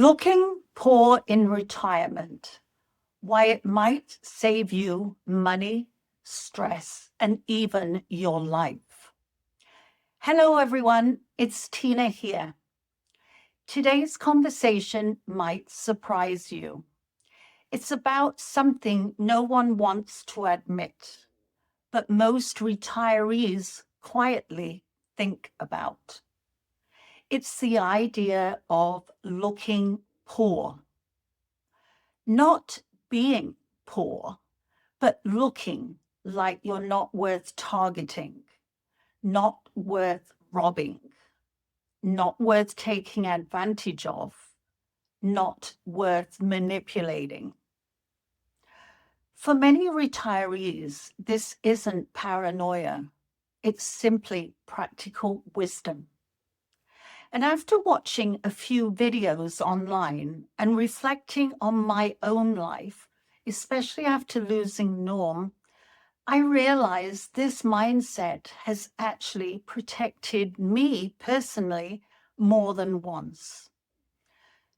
Looking poor in retirement, why it might save you money, stress, and even your life. Hello, everyone. It's Tina here. Today's conversation might surprise you. It's about something no one wants to admit, but most retirees quietly think about. It's the idea of looking poor. Not being poor, but looking like you're not worth targeting, not worth robbing, not worth taking advantage of, not worth manipulating. For many retirees, this isn't paranoia. It's simply practical wisdom. And after watching a few videos online and reflecting on my own life, especially after losing Norm, I realized this mindset has actually protected me personally more than once.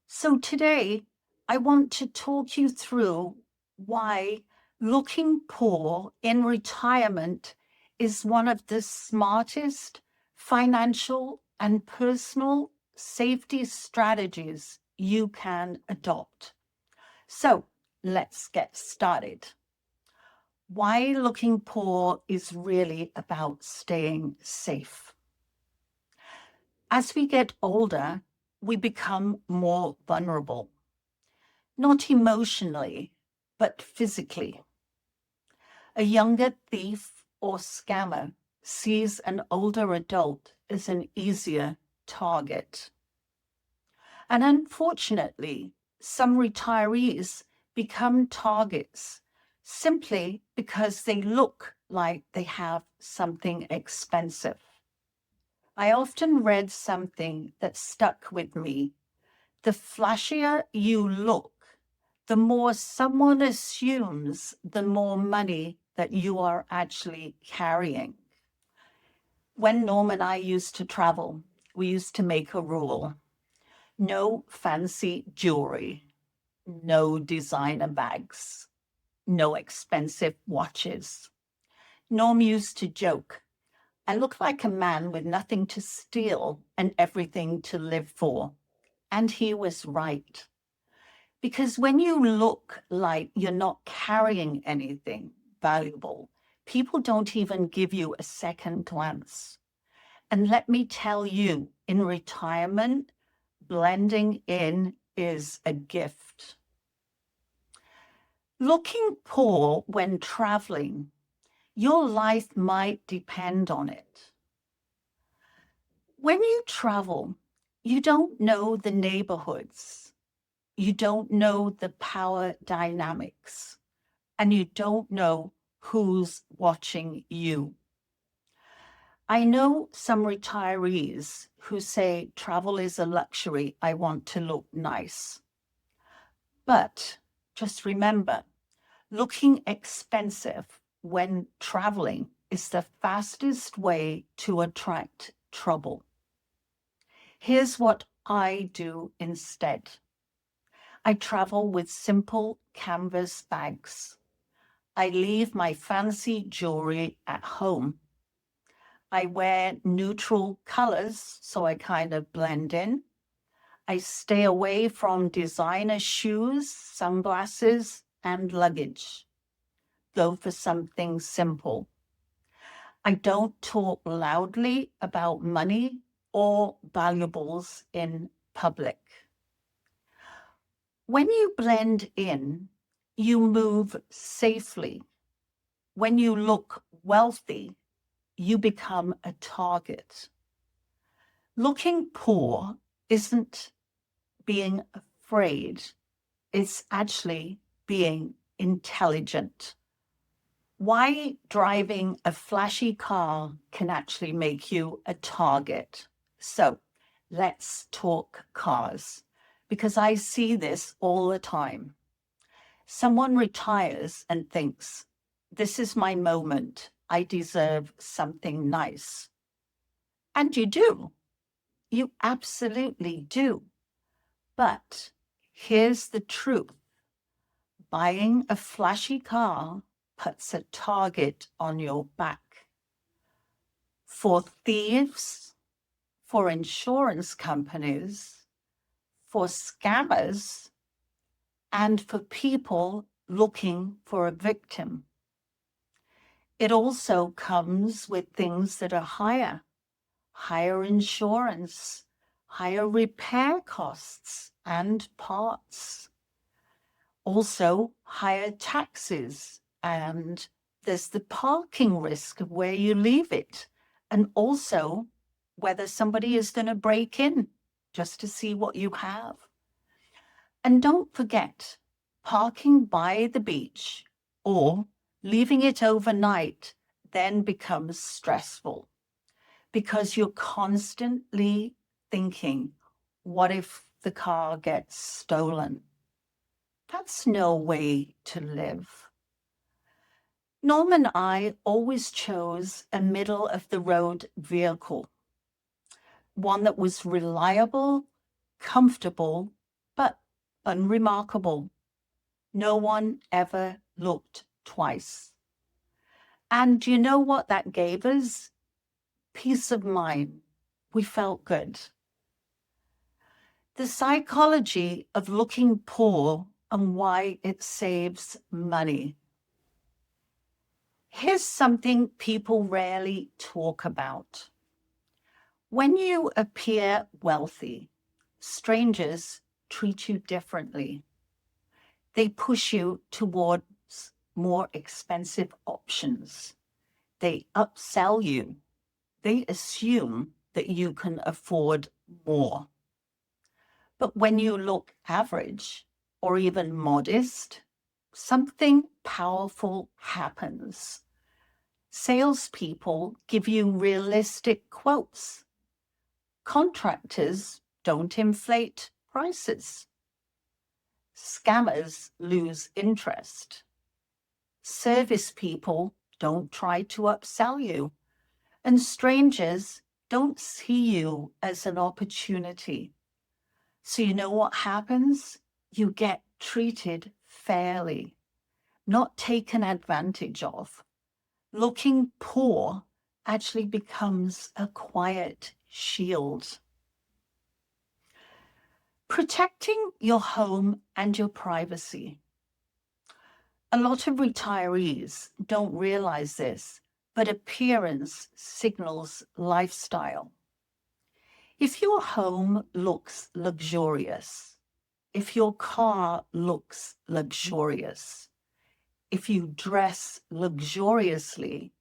So today, I want to talk you through why looking poor in retirement is one of the smartest financial and personal safety strategies you can adopt. So let's get started. Why looking poor is really about staying safe. As we get older, we become more vulnerable, not emotionally, but physically. A younger thief or scammer sees an older adult as an easier target. And unfortunately, some retirees become targets simply because they look like they have something expensive. I often read something that stuck with me. The flashier you look, the more someone assumes the more money that you are actually carrying. When Norm and I used to travel, we used to make a rule. No fancy jewelry, no designer bags, no expensive watches. Norm used to joke, I look like a man with nothing to steal and everything to live for. And he was right. Because when you look like you're not carrying anything valuable, people don't even give you a second glance. And let me tell you, in retirement, blending in is a gift. Looking poor when traveling, your life might depend on it. When you travel, you don't know the neighborhoods, you don't know the power dynamics, and you don't know who's watching you. I know some retirees who say travel is a luxury, I want to look nice. But just remember, looking expensive when traveling is the fastest way to attract trouble. Here's what I do instead. I travel with simple canvas bags. I leave my fancy jewelry at home. I wear neutral colors so I kind of blend in. I stay away from designer shoes, sunglasses, and luggage. Go for something simple. I don't talk loudly about money or valuables in public. When you blend in, you move safely. When you look wealthy, you become a target. Looking poor isn't being afraid, it's actually being intelligent. Why driving a flashy car can actually make you a target. So let's talk cars, because I see this all the time. Someone retires and thinks, this is my moment. I deserve something nice. And you do. You absolutely do. But Here's the truth. Buying a flashy car puts a target on your back. For thieves, for insurance companies, for scammers, and for people looking for a victim. It also comes with things that are higher insurance, higher repair costs and parts. Also, higher taxes, and there's the parking risk of where you leave it, and also whether somebody is going to break in just to see what you have. And don't forget, parking by the beach or leaving it overnight then becomes stressful because you're constantly thinking, what if the car gets stolen? That's no way to live. Norm and I always chose a middle-of-the-road vehicle, one that was reliable, comfortable, but unremarkable. No one ever looked twice. And you know what that gave us? Peace of mind. We felt good. The psychology of looking poor and why it saves money. Here's something people rarely talk about. When you appear wealthy, strangers treat you differently. They push you towards more expensive options. They upsell you. They assume that you can afford more. But when you look average or even modest, something powerful happens. Salespeople give you realistic quotes. Contractors don't inflate prices. Scammers lose interest. Service people don't try to upsell you. And strangers don't see you as an opportunity. So you know what happens? You get treated fairly, not taken advantage of. Looking poor actually becomes a quiet shield. Protecting your home and your privacy. A lot of retirees don't realize this, but appearance signals lifestyle. If your home looks luxurious, if your car looks luxurious, if you dress luxuriously,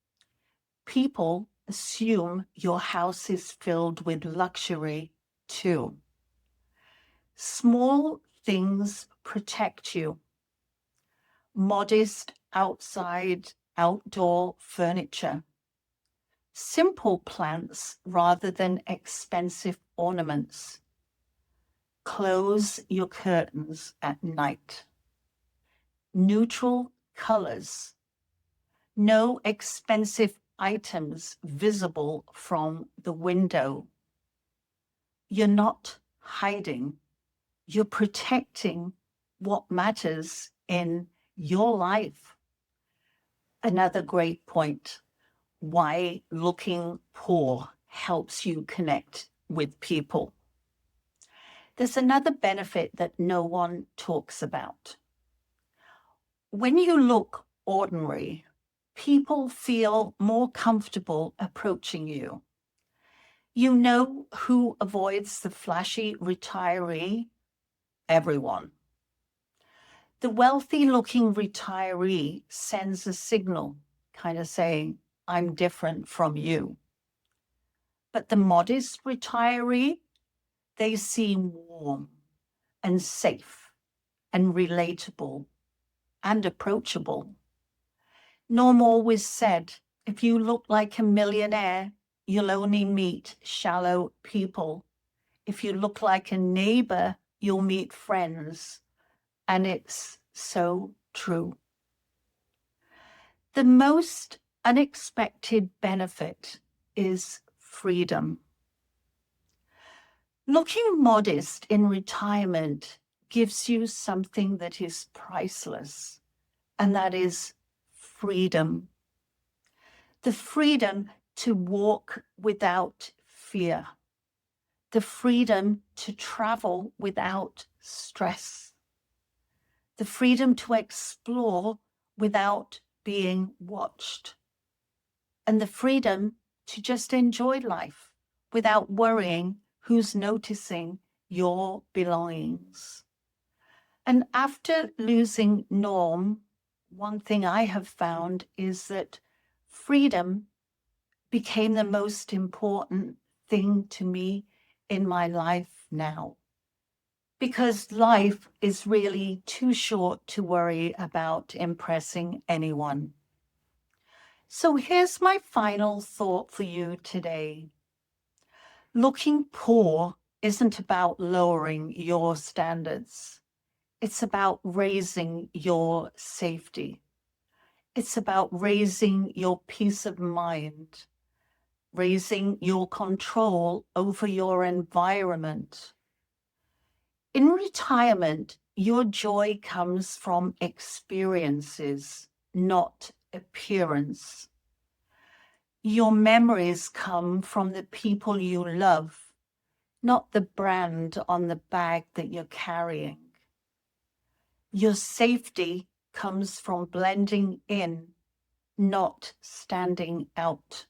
people assume your house is filled with luxury too. Small things protect you. Modest outdoor furniture. Simple plants rather than expensive ornaments. Close your curtains at night. Neutral colors. No expensive items visible from the window. You're not hiding. You're protecting what matters in your life. Another great point, why looking poor helps you connect with people. There's another benefit that no one talks about. When you look ordinary, people feel more comfortable approaching you. You know who avoids the flashy retiree? Everyone. The wealthy-looking retiree sends a signal, kind of saying, I'm different from you. But the modest retiree, they seem warm and safe and relatable and approachable. Norm always said, if you look like a millionaire, you'll only meet shallow people. If you look like a neighbor, you'll meet friends. And it's so true. The most unexpected benefit is freedom. Looking modest in retirement gives you something that is priceless, and that is freedom. The freedom to walk without fear. The freedom to travel without stress. The freedom to explore without being watched. And the freedom to just enjoy life without worrying who's noticing your belongings. And after losing Norm, one thing I have found is that freedom became the most important thing to me in my life now. Because life is really too short to worry about impressing anyone. So here's my final thought for you today. Looking poor isn't about lowering your standards. It's about raising your safety. It's about raising your peace of mind, raising your control over your environment. In retirement, your joy comes from experiences, not appearance. Your memories come from the people you love, not the brand on the bag that you're carrying. Your safety comes from blending in, not standing out.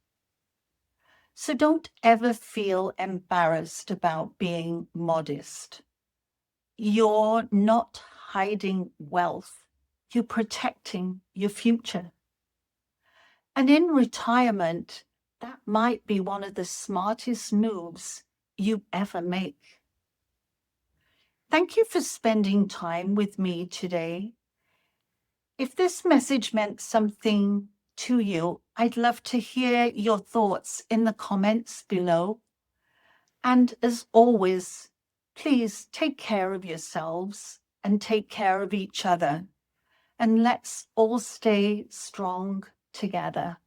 So don't ever feel embarrassed about being modest. You're not hiding wealth. You're protecting your future. And in retirement, that might be one of the smartest moves you ever make. Thank you for spending time with me today. If this message meant something to you, I'd love to hear your thoughts in the comments below. And as always, please take care of yourselves and take care of each other. And let's all stay strong together.